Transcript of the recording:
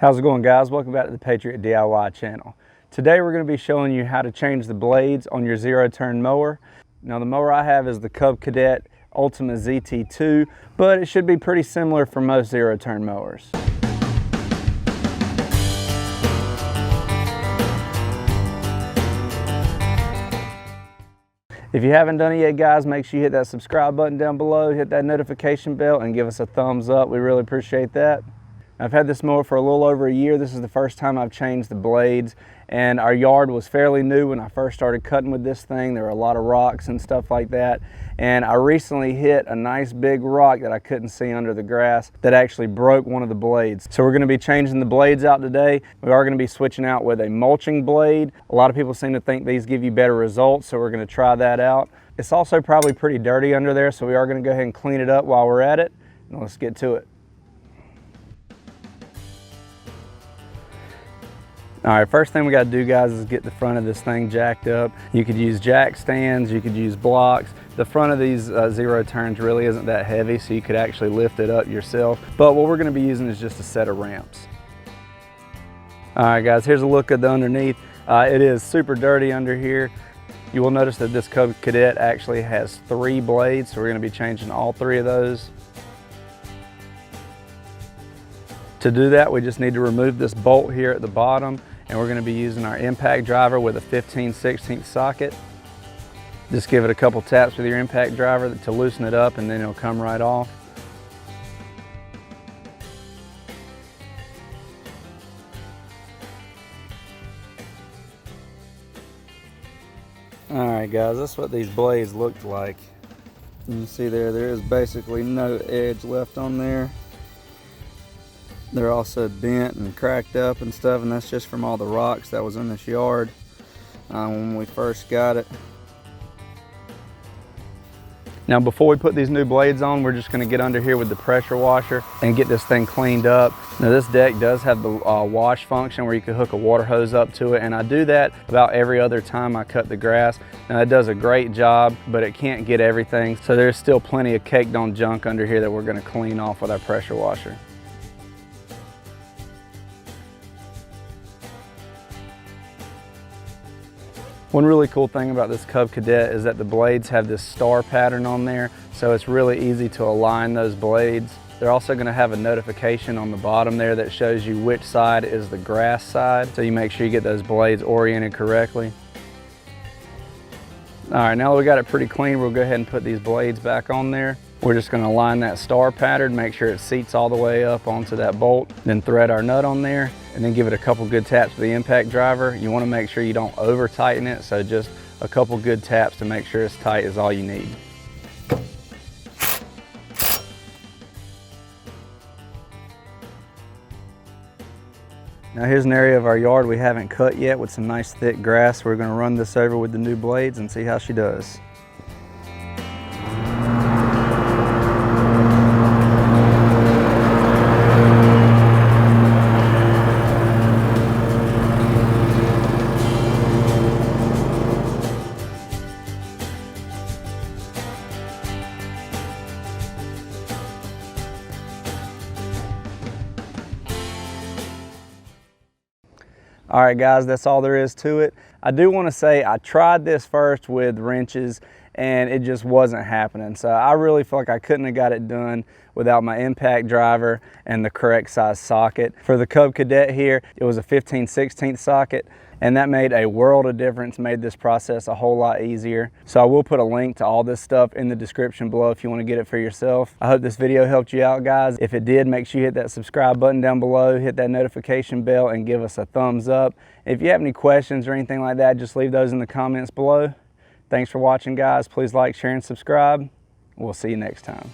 How's it going, guys? Welcome back to the Patriot DIY channel. Today we're going to be showing you how to change the blades on your zero-turn mower. Now the mower I have is the Cub Cadet ZT2, but it should be pretty similar for most zero-turn mowers. If you haven't done it yet, guys, make sure you hit that subscribe button down below, hit that notification bell, and give us a thumbs up. We really appreciate that. I've had this mower for a little over a year. This is the first time I've changed the blades, and our yard was fairly new when I first started cutting with this thing. There were a lot of rocks and stuff like that, and I recently hit a nice big rock that I couldn't see under the grass that actually broke one of the blades. So we're going to be changing the blades out today. We are going to be switching out with a mulching blade. A lot of people seem to think these give you better results, so we're going to try that out. It's also probably pretty dirty under there, so we are going to go ahead and clean it up while we're at it. And let's get to it. All right, first thing we got to do, guys, is get the front of this thing jacked up. You could use jack stands, you could use blocks. The front of these zero turns really isn't that heavy, so you could actually lift it up yourself. But what we're going to be using is just a set of ramps. All right, guys, here's a look at the underneath. It is super dirty under here. You will notice that this Cub Cadet actually has 3 blades, so we're going to be changing all 3 of those. To do that, we just need to remove this bolt here at the bottom, and we're going to be using our impact driver with a 15/16 socket. Just give it a couple taps with your impact driver to loosen it up, and then it'll come right off. All right, guys, that's what these blades looked like. You can see there is basically no edge left on there. They're also bent and cracked up and stuff, and that's just from all the rocks that was in this yard when we first got it. Now before we put these new blades on, we're just going to get under here with the pressure washer and get this thing cleaned up. Now this deck does have the wash function where you can hook a water hose up to it, and I do that about every other time I cut the grass. Now it does a great job, but it can't get everything, so there's still plenty of caked on junk under here that we're going to clean off with our pressure washer. One really cool thing about this Cub Cadet is that the blades have this star pattern on there, so it's really easy to align those blades. They're also going to have a notification on the bottom there that shows you which side is the grass side, so you make sure you get those blades oriented correctly. All right, now that we got it pretty clean, we'll go ahead and put these blades back on there. We're just going to align that star pattern, make sure it seats all the way up onto that bolt, then thread our nut on there, and then give it a couple good taps with the impact driver. You want to make sure you don't over tighten it, so just a couple good taps to make sure it's tight is all you need. Now here's an area of our yard we haven't cut yet with some nice thick grass. We're going to run this over with the new blades and see how she does. All right, guys, that's all there is to it. I do want to say I tried this first with wrenches and it just wasn't happening. So I really feel like I couldn't have got it done without my impact driver and the correct size socket. For the Cub Cadet here, it was a 15/16 socket, and that made a world of difference, made this process a whole lot easier. So I will put a link to all this stuff in the description below if you want to get it for yourself. I hope this video helped you out, guys. If it did, make sure you hit that subscribe button down below, hit that notification bell, and give us a thumbs up. If you have any questions or anything like that, just leave those in the comments below. Thanks for watching, guys. Please like, share, and subscribe. We'll see you next time.